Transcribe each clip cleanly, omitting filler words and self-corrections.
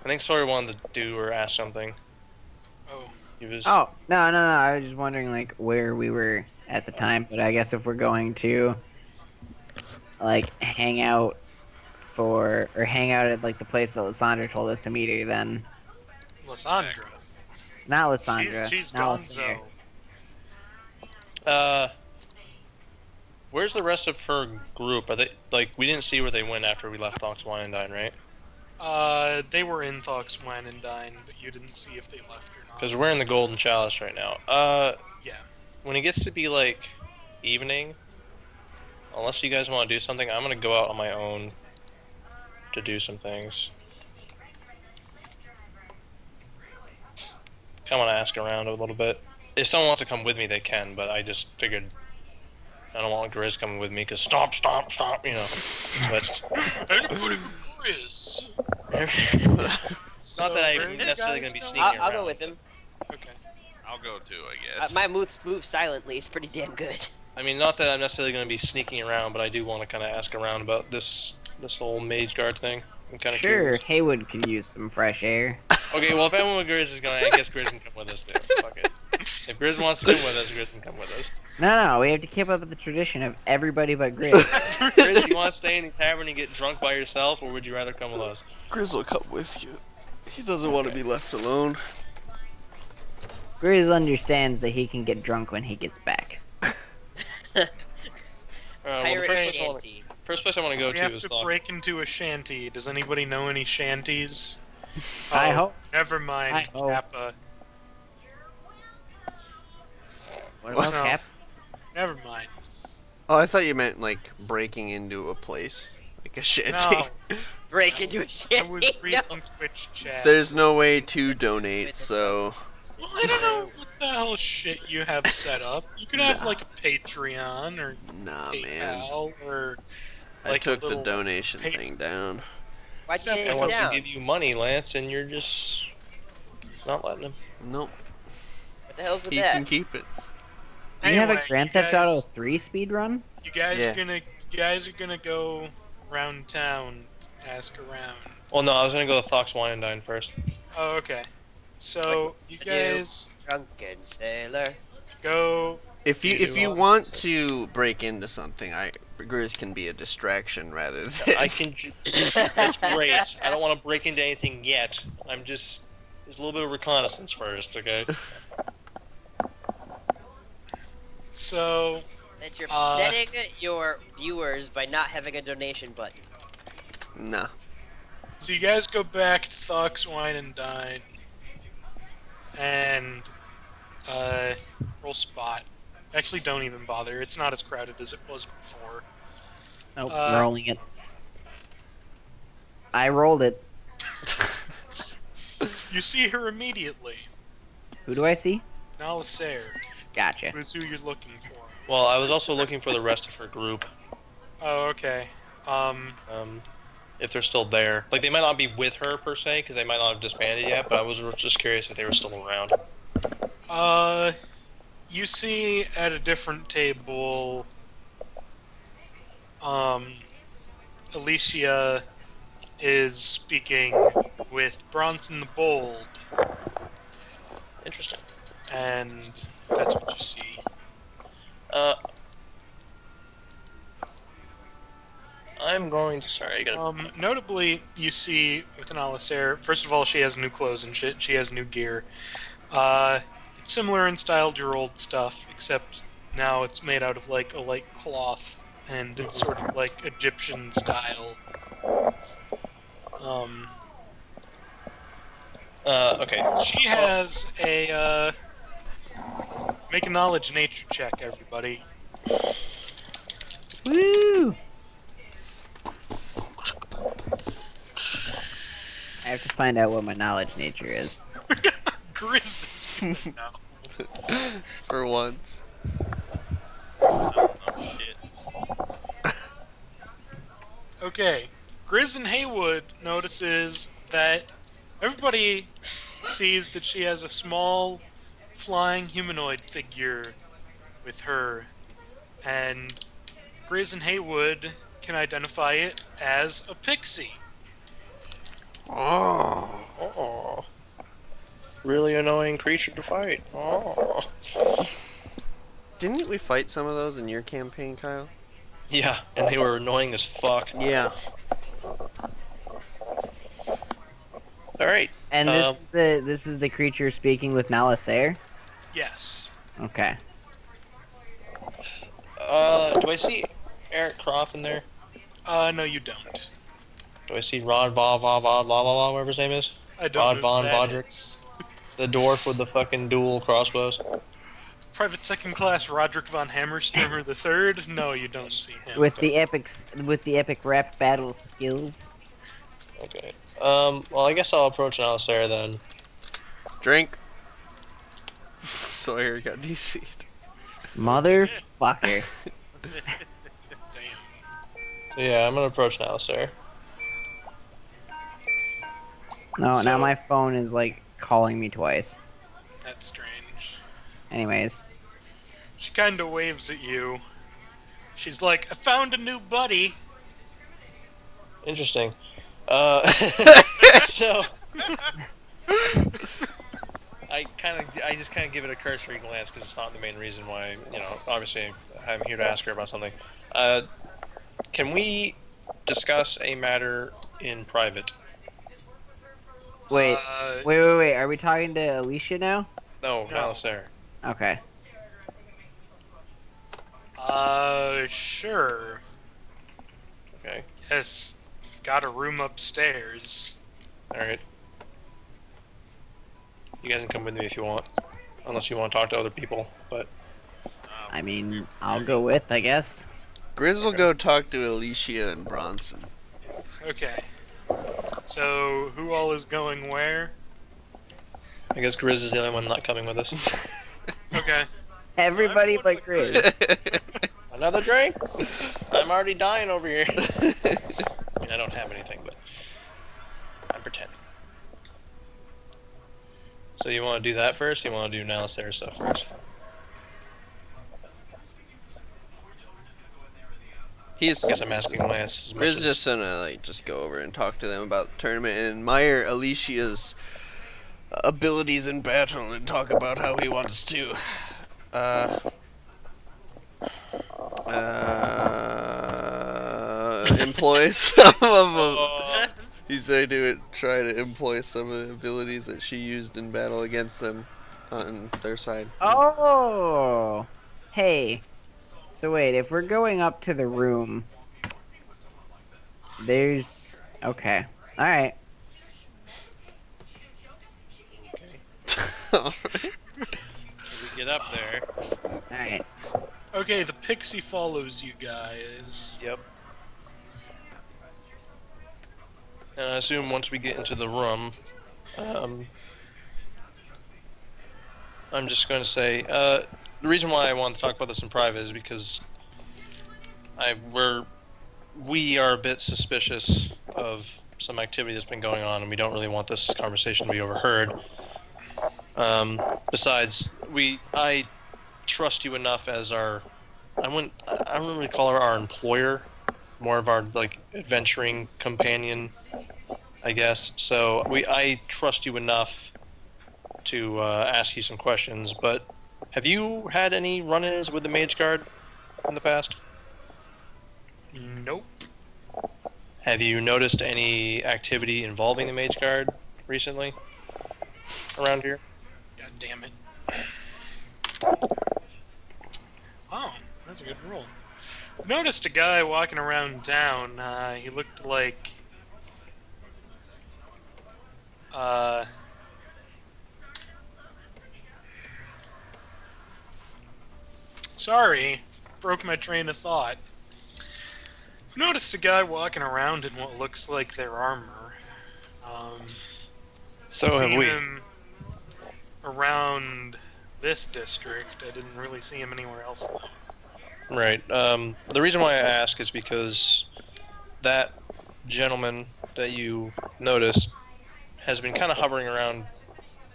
I think Sawyer wanted to do or ask something. Oh. He was. Oh, no. I was just wondering, like, where we were at the time. But I guess if we're going to, like, hang out at, like, the place that Lysandra told us to meet her, then... Lysandra. Not Lysandra. She's not gonzo. Where's the rest of her group? Are they, like, we didn't see where they went after we left Thok's Wine and Dine, right? They were in Thok's Wine and Dine, but you didn't see if they left or not. Because we're in the Golden Chalice right now. Yeah. When it gets to be, like, evening, unless you guys want to do something, I'm going to go out on my own to do some things. I want to ask around a little bit. If someone wants to come with me, they can, but I just figured I don't want Grizz coming with me, because stop, you know. But Anybody but Grizz. Not that I'm necessarily going to be sneaking around. I'll go with him. Okay. I'll go too, I guess. My move silently is pretty damn good. I mean, not that I'm necessarily going to be sneaking around, but I do want to kind of ask around about this whole mage guard thing. I'm kind of Sure, curious. Heywood could use some fresh air. Okay, well, if anyone with Grizz is going, I guess Grizz can come with us too. Fuck it. If Grizz wants to come with us, Grizz can come with us. No, we have to keep up with the tradition of everybody but Grizz. Grizz, you want to stay in the tavern and get drunk by yourself, or would you rather come with us? Grizz will come with you. He doesn't want to be left alone. Grizz understands that he can get drunk when he gets back. Well, the Pirate first place I want to go We to have is to Locke. break into a shanty. Does anybody know any shanties? I hope. Never mind, I hope. Kappa. What about No. Cap? Never mind. Oh, I thought you meant like breaking into a place, like a shanty. No, Break into a I shanty. was No. reading Twitch chat. There's no way to donate, so Well, I don't know what the hell shit you have set up. You could have like a Patreon or nah, man. PayPal or I like took a little the donation pay- thing down. Why'd you I take I it want to down? give you money, Lance, and you're just not letting him. Nope, What the hell's with he that? can keep it. Do you have a Anyway, Grand you Theft Auto guys- 3 speed run? You guys Yeah. are gonna go around town, ask around. Well, no, I was gonna go to Thok's Wine and Dine first. Oh, okay. So you guys Drunken sailor. go. If you You want to break into something, Grizz can be a distraction rather than. I can. That's great. I don't want to break into anything yet. I'm just. There's a little bit of reconnaissance first, okay? So That you're upsetting your viewers by not having a donation button. Nah. you guys go back to Thok's Wine and Dine, and roll spot. Actually, don't even bother. It's not as crowded as it was before. Nope, rolling it. I rolled it. You see her immediately. Who do I see? Nalisair, Gotcha. who's who you're looking for. Well, I was also looking for the rest of her group. Oh, okay. If they're still there. Like, they might not be with her, per se, because they might not have disbanded yet, but I was just curious if they were still around. You see at a different table, Alicia is speaking with Bronson the Bold, Interesting. and that's what you see. I'm going to... Sorry, I gotta... Notably, you see with Nalisair, first of all, she has new clothes and shit. She has new gear. It's similar in style to your old stuff, except now it's made out of like a light cloth, and it's sort of like Egyptian style. Okay. She has a make a knowledge nature check, everybody. Woo! I have to find out what my knowledge nature is. Grizz is good now. For once. Shit. Okay, Grizz and Heywood notices that everybody sees that she has a small flying humanoid figure with her, and Grizz and Heywood can identify it as a pixie. Oh. really annoying creature to fight. Oh. Didn't we fight some of those in your campaign, Kyle? Yeah, and they were annoying as fuck. Yeah. All right. And this is the creature speaking with Malisair? Yes. Okay. Do I see Eric Croft in there? No, you don't. Do I see Rod whatever his name is? I don't Rod know Von who that Bodrick? is. The dwarf with the fucking dual crossbows? Private Second Class Roderick von Hammersturmer III? No, you don't see him. With the epic rap battle skills. Okay. Well, I guess I'll approach Alistair then. Drink. Sawyer got DC'd. Motherfucker. Damn. Yeah, I'm gonna approach Alistair. No, So- now my phone is like calling me twice. That's strange. Anyways. She kind of waves at you. She's like, I found a new buddy. Interesting. So I just kind of give it a cursory glance because it's not the main reason why, obviously I'm here to ask her about something. Can we discuss a matter in private? Wait, wait. Are we talking to Alicia now? No, No. Alistair. Okay. Sure. Okay. Yes, got a room upstairs. Alright. You guys can come with me if you want. Unless you want to talk to other people, but... I mean, I'll go with, I guess. Grizz will go talk to Alicia and Bronson. Okay. So, who all is going where? I guess Grizz is the only one not coming with us. Okay. Everybody but Grizz. Another drink? I'm already dying over here. I mean, I don't have anything, but... I'm pretending. So you want to do that first? Or you want to do Alistair stuff first? I guess I'm asking Lance as much Grizz as... just gonna just go over and talk to them about the tournament and admire Alicia's abilities in battle and talk about how he wants to employ some of them. He's going to try to employ some of the abilities that she used in battle against them on their side. Oh! Hey. So wait, if we're going up to the room, there's... Okay. Alright. We get up there. Alright. Okay, the pixie follows you guys. Yep. And I assume once we get into the room, I'm just going to say, the reason why I want to talk about this in private is because we are a bit suspicious of some activity that's been going on, and we don't really want this conversation to be overheard. Besides, I trust you enough as I don't really call her our employer, more of our adventuring companion, I guess. So I trust you enough to ask you some questions. But have you had any run-ins with the Mage Guard in the past? Nope. Have you noticed any activity involving the Mage Guard recently around here? God damn it. Oh, that's a good roll. Noticed a guy walking around town. He looked like... Sorry, broke my train of thought. Noticed a guy walking around in what looks like their armor. So have Seen we. him around this district. I didn't really see him anywhere else though. Right. The reason why I ask is because that gentleman that you noticed has been kind of hovering around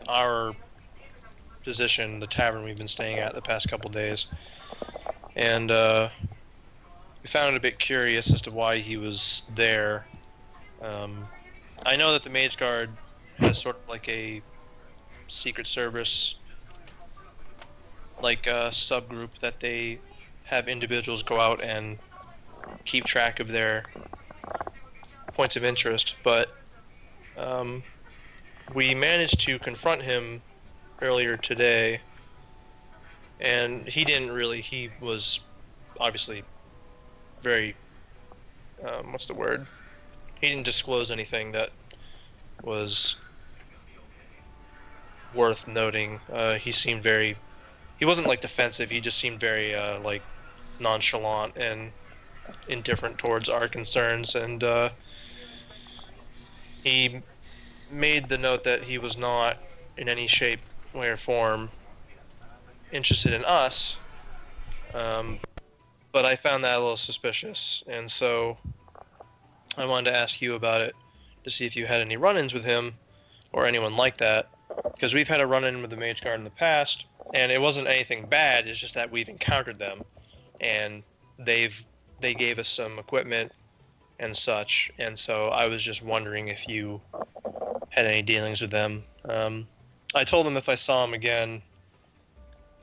our position, the tavern we've been staying at the past couple days. And we found it a bit curious as to why he was there. I know that the Mage Guard has sort of like a Secret Service like a subgroup that they have individuals go out and keep track of their points of interest, but we managed to confront him earlier today, and he was obviously very, what's the word? He didn't disclose anything that was worth noting. He wasn't like defensive, he just seemed very like nonchalant and indifferent towards our concerns, and he made the note that he was not in any shape, way, or form interested in us, but I found that a little suspicious, and so I wanted to ask you about it to see if you had any run-ins with him or anyone like that, because we've had a run-in with the Mage Guard in the past, and it wasn't anything bad, it's just that we've encountered them, and they gave us some equipment and such, and so I was just wondering if you had any dealings with them. I told him if I saw him again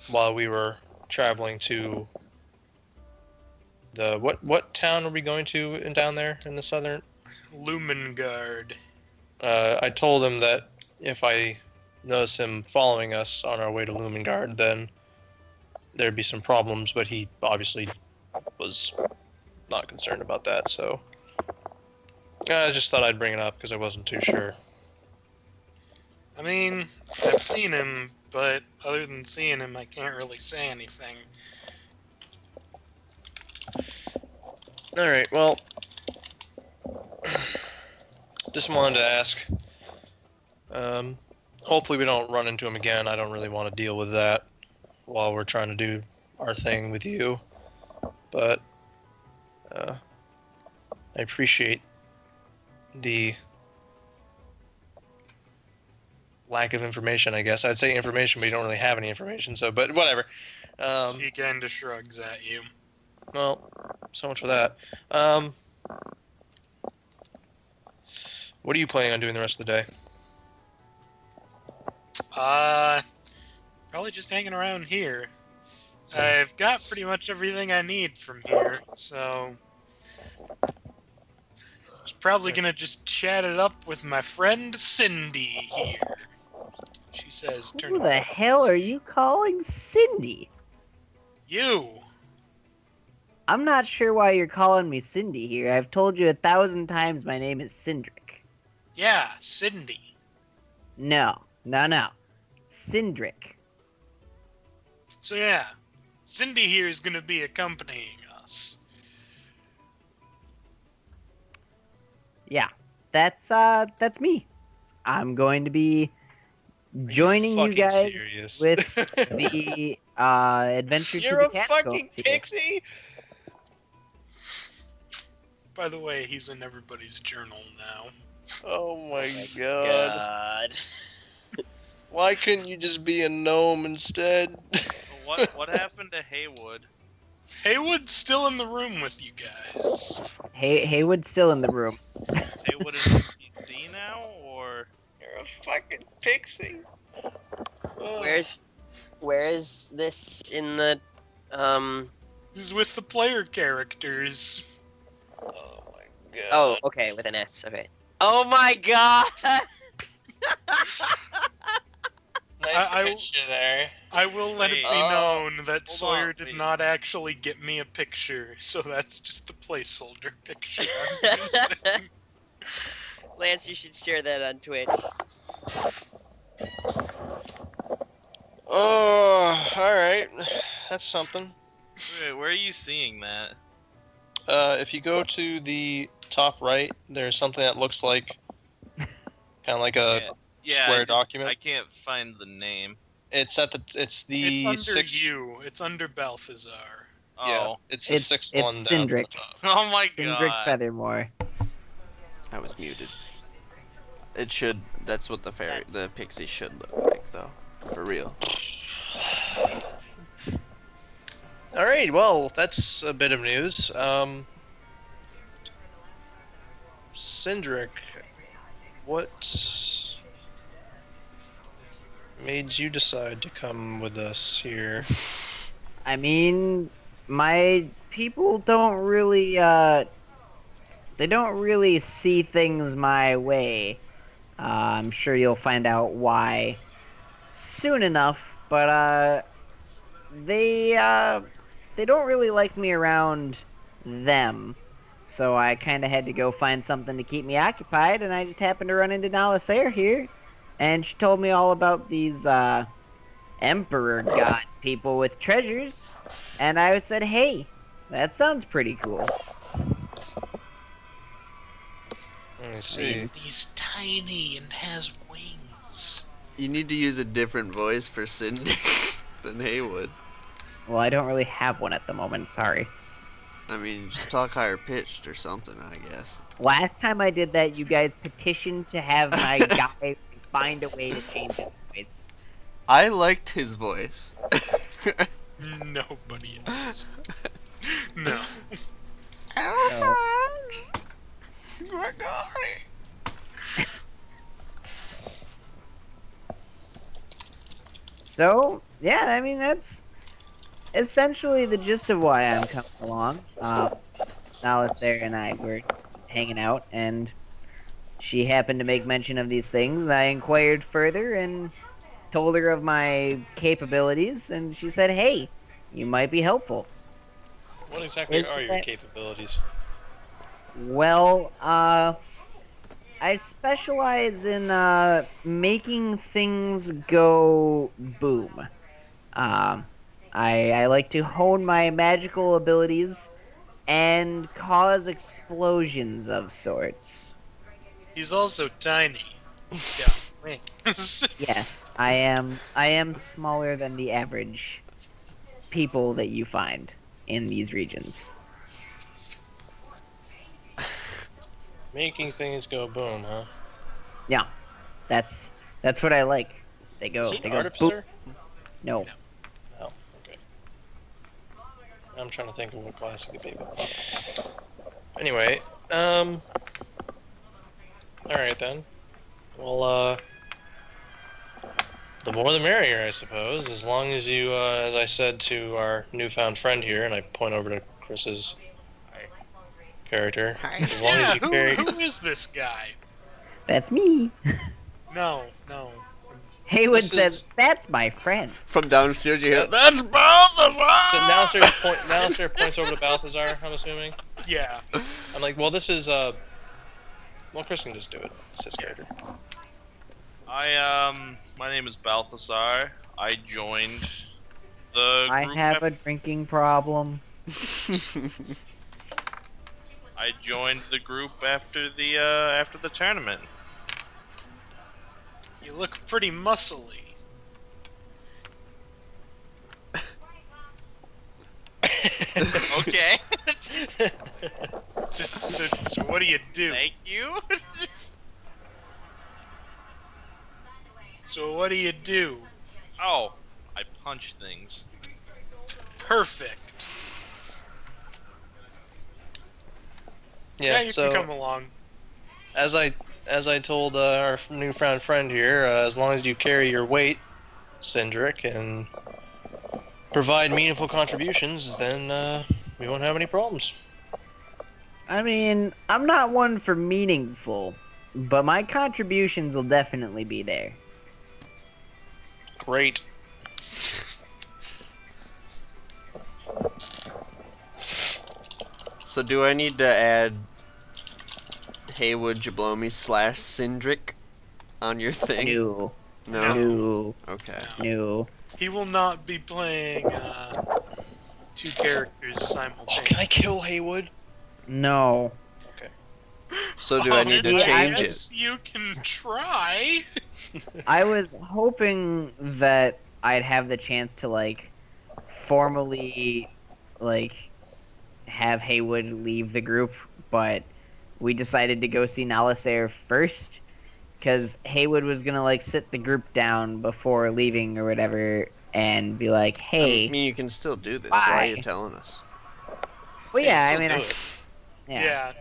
while we were traveling to the what town are we going to down there in the southern? Lumengard. I told him that if I noticed him following us on our way to Lumengard, then there'd be some problems, but he obviously was not concerned about that, so I just thought I'd bring it up because I wasn't too sure. I mean, I've seen him, but other than seeing him, I can't really say anything. Alright, well, just wanted to ask. Hopefully we don't run into him again. I don't really want to deal with that while we're trying to do our thing with you. But I appreciate the lack of information, I guess. I'd say information, but you don't really have any information, so, but whatever. She kinda shrugs at you. Well, so much for that. What are you planning on doing the rest of the day? Probably just hanging around here. I've got pretty much everything I need from here, so I was probably gonna just chat it up with my friend Cindy here. She says, Who the hell are you calling Cindy? You! I'm not sure why you're calling me Cindy here. I've told you 1,000 times my name is Cindric. Yeah, Cindy. No. Cindric. So yeah, Cindy here is gonna be accompanying us. Yeah, that's me. I'm going to be joining you guys serious? with the adventure You're to a the Catskills fucking here. pixie? By the way, he's in everybody's journal now. Oh my god. Why couldn't you just be a gnome instead? What happened to Heywood? Heywood's still in the room with you guys. Heywood's still in the room. Heywood is PC now, or? You're a fucking pixie. Where is this in the This is with the player characters. Oh my god. Oh, okay, with an S. Okay. Oh my god. Nice I- picture there. I will let it be Wait. known that Hold Sawyer on, did wait. not actually get me a picture, so that's just the placeholder picture I'm using. Lance, you should share that on Twitch. Oh, alright. That's something. Wait, where are you seeing that? If you go to the top right, there's something that looks like kind of like a square document. I can't find the name. It's the It's under sixth. you. It's under Balthassar. Oh. Yeah, it's the sixth it's one down. Cindric. At the top. Oh my Cindric god. Feathermore. I was muted. It should. That's what the pixie should look like, though. For real. All right. Well, that's a bit of news. Cindric, what made you decide to come with us here? I mean, my people don't really, they don't really see things my way. I'm sure you'll find out why soon enough, but, they don't really like me around them. So I kind of had to go find something to keep me occupied, and I just happened to run into Nalisair here, and she told me all about these, Emperor God people with treasures, and I said, hey, that sounds pretty cool. Let me see. He's tiny and has wings. You need to use a different voice for Cindy than Heywood. Well, I don't really have one at the moment, sorry. I mean, just talk higher pitched or something, I guess. Last time I did that, you guys petitioned to have my guy find a way to change his voice. I liked his voice. Nobody else. No. Alphonse! Gregory! So, yeah, I mean, that's essentially the gist of why I'm coming along. Nalisair and I were hanging out, and she happened to make mention of these things, and I inquired further and told her of my capabilities, and she said, hey, you might be helpful. What exactly Is are your that- capabilities? Well, I specialize in making things go boom. I like to hone my magical abilities and cause explosions of sorts. He's also tiny. Yeah. wings. Yes, I am smaller than the average people that you find in these regions. Making things go boom, huh? Yeah, that's what I like. They go. Is he They an go. artificer? No. Oh, okay. I'm trying to think of what class it could be. Anyway, alright then. Well, the more the merrier, I suppose. As long as you, as I said to our newfound friend here, and I point over to Chris's character. As long as you carry. who is this guy? That's me. No. Heywood This says, is- "That's my friend." From downstairs you hear, That's- that's Balthassar! So now Sarah points over to Balthazar, I'm assuming. Yeah. I'm like, well, this is, well, Chris can just do it. It's his character. My name is Balthassar. I joined the I group. have a drinking problem. I joined the group after the tournament. You look pretty muscly. Okay. So what do you do? Thank you. So what do you do? Oh, I punch things. Perfect. Yeah, you so can come along. as I told our newfound friend here, as long as you carry your weight, Cindric, and provide meaningful contributions, then we won't have any problems. I mean, I'm not one for meaningful, but my contributions will definitely be there. Great. So do I need to add Heywood, Jablowme / Cindric on your thing? No, No? no, Okay. no. He will not be playing two characters Oh, simultaneously. can I kill Heywood? No. So do I need to Yeah, change it? Yes, you can try. I was hoping that I'd have the chance to, like, formally, like, have Heywood leave the group, but we decided to go see Nalisair first, because Heywood was gonna, like, sit the group down before leaving or whatever, and be like, hey, I mean, you can still do this. Why are Bye. you telling us? well, yeah, Still I mean, do I, it. yeah.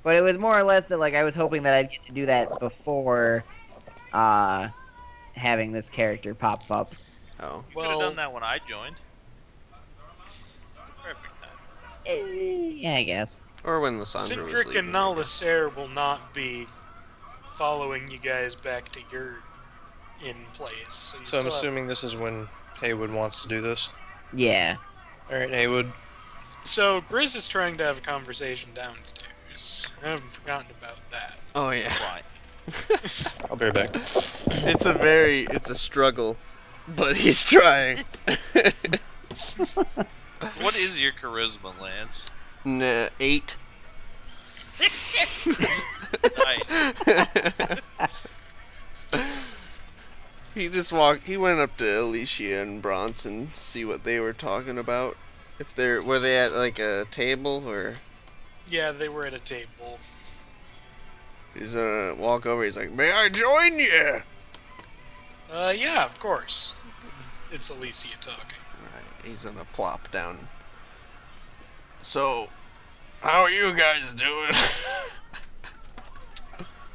But it was more or less that, like, I was hoping that I'd get to do that before, having this character pop up. Oh. You could have done that when I joined. Perfect time. Yeah, I guess. Or when Lysandra was Cindric leaving. and Nalasair will not be following you guys back to your in place. So, you So I'm still have- assuming this is when Heywood wants to do this. Yeah. All right, Heywood. So Grizz is trying to have a conversation downstairs. I haven't forgotten about that. Oh yeah. Right. I'll be right back. It's a struggle, but he's trying. What is your charisma, Lance? 8. Nice. He went up to Alicia and Bronson, see what they were talking about. Were they at like a table or? Yeah, they were at a table. He's gonna walk over. He's like, "May I join you?" Yeah, of course. It's Alicia talking. Right. He's gonna plop down. So, how are you guys doing?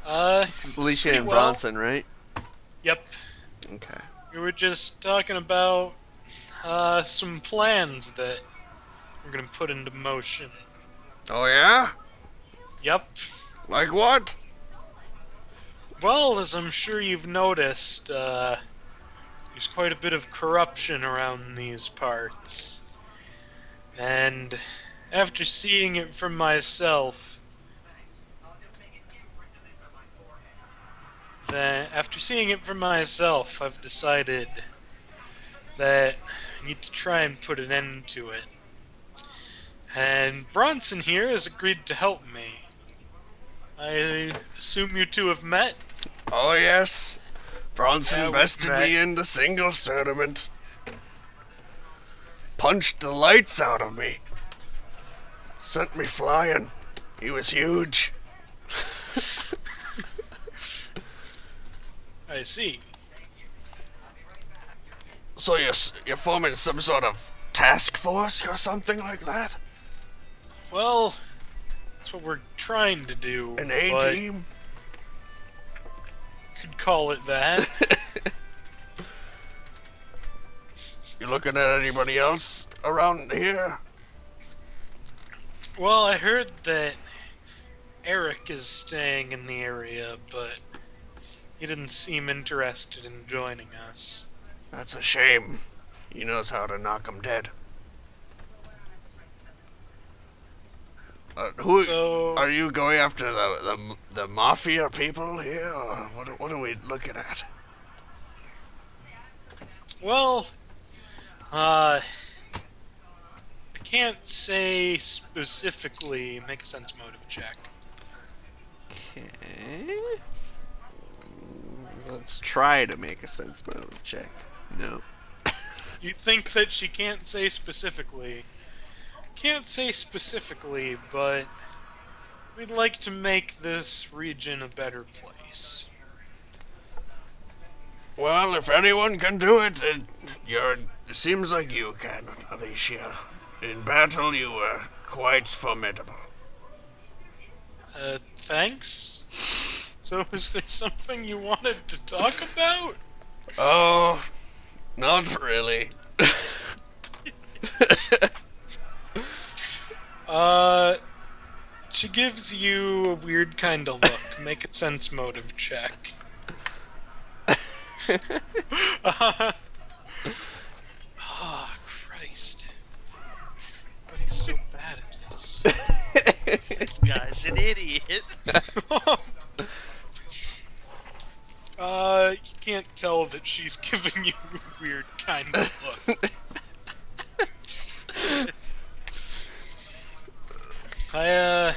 It's Alicia pretty and well. Bronson, right? Yep. Okay. We were just talking about some plans that we're gonna put into motion. Oh yeah? Yep. Like what? Well, as I'm sure you've noticed, there's quite a bit of corruption around these parts. And after seeing it for myself, I've decided that I need to try and put an end to it. And Bronson here has agreed to help me. I assume you two have met? Oh yes. Bronson Yeah, we bested met. me in the singles tournament. Punched the lights out of me. Sent me flying. He was huge. I see. So you're forming some sort of task force or something like that? Well, that's what we're trying to do. An but A-team? Could call it that. You looking at anybody else around here? Well, I heard that Eric is staying in the area, but he didn't seem interested in joining us. That's a shame. He knows how to knock 'em dead. Who So, are you going after? The mafia people here, or what are we looking at? well, I can't say specifically. Make a sense motive check. Okay. Let's try to make a sense motive check. No. You think that she can't say specifically. Can't say specifically, but we'd like to make this region a better place. Well, if anyone can do it, it seems like you can, Alicia. In battle, you were quite formidable. Thanks? So is there something you wanted to talk about? Oh, not really. She gives you a weird kind of look. Make a sense motive check. Oh, Christ. But he's so bad at this. This guy's an idiot. You can't tell that she's giving you a weird kind of look. I,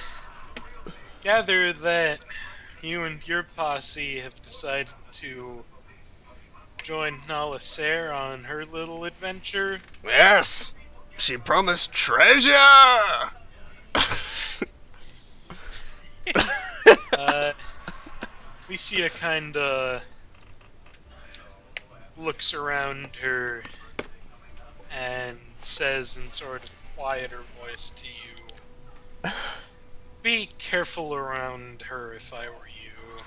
gather that you and your posse have decided to join Nalasair on her little adventure. Yes, she promised treasure. Alicia kinda looks around her and says in sort of quieter voice to you, "Be careful around her if I were you.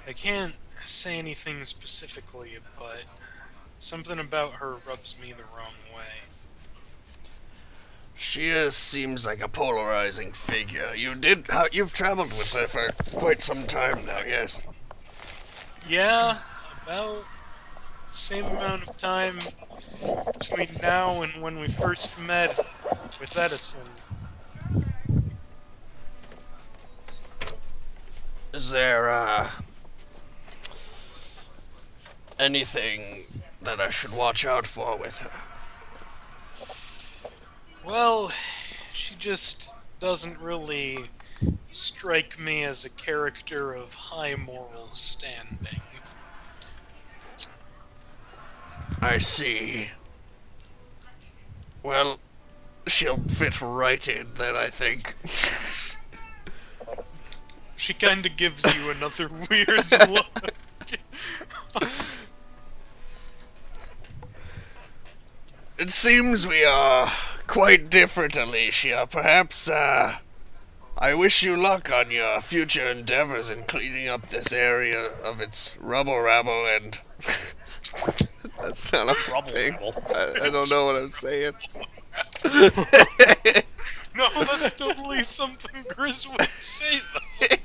I can't say anything specifically, but something about her rubs me the wrong way. She seems like a polarizing figure. You've traveled with her for quite some time now, yes? Yeah, about the same amount of time between now and when we first met with Edison. Is there, anything that I should watch out for with her? Well, she just doesn't really strike me as a character of high moral standing. I see. Well, she'll fit right in then, I think. She kinda gives you another weird look. It seems we are quite different, Alicia. Perhaps, I wish you luck on your future endeavors in cleaning up this area of its rubble-rabble and... That's not a thing. I don't know what I'm saying. No, that's totally something Grizz would say, though.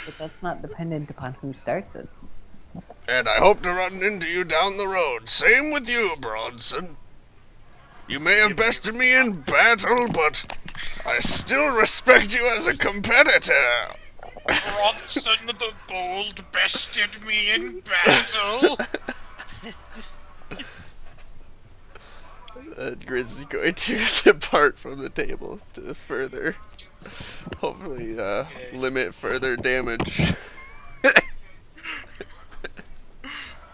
But that's not dependent upon who starts it. And I hope to run into you down the road. Same with you, Bronson. You may have bested me in battle, but I still respect you as a competitor. Bronson the Bold bested me in battle. Grizz is going to depart from the table to further, hopefully, limit further damage.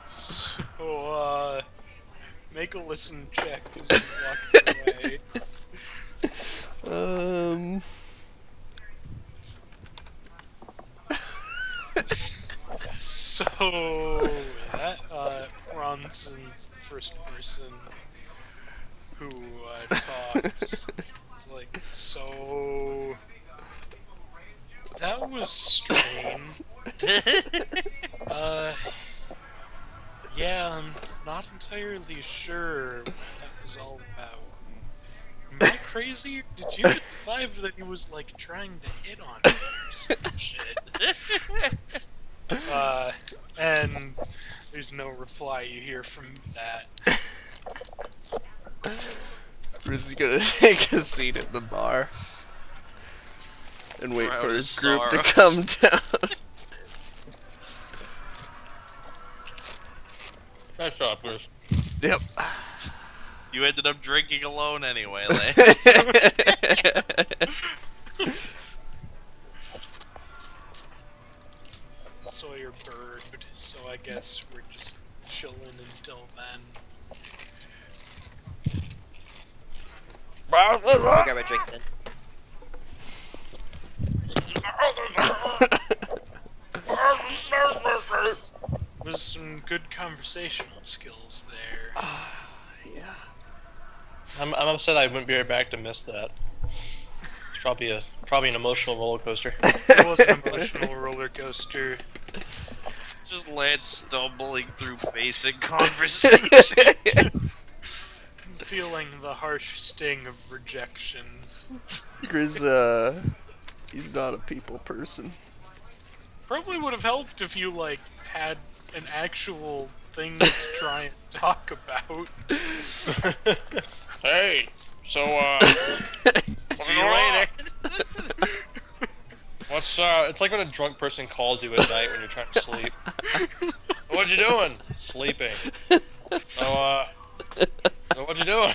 So, make a listen check as you walk away. So, that, Bronson's the first person who, talks. It's like, so... That was strange. Yeah, I'm not entirely sure what that was all about. Am I crazy? Did you get the vibe that he was, like, trying to hit on me or some shit? And there's no reply you hear from that. Grizz is gonna take a seat at the bar and wait for his group to come down. Nice job, Grizz. Yep. You ended up drinking alone anyway, Lane. Sawyer bird, so I guess we're just chilling until then. I'll grab a drink then. There's some good conversational skills there. Yeah. I'm upset I wouldn't be right back to miss that. It's probably an emotional roller coaster. It was an emotional roller coaster. Just Lance stumbling through basic conversation. Feeling the harsh sting of rejection. Grizz, he's not a people person. Probably would have helped if you, like, had an actual thing to try and talk about. Hey, so, See you later. what's, it's like when a drunk person calls you at night when you're trying to sleep. What you doing? Sleeping. So, what you doing?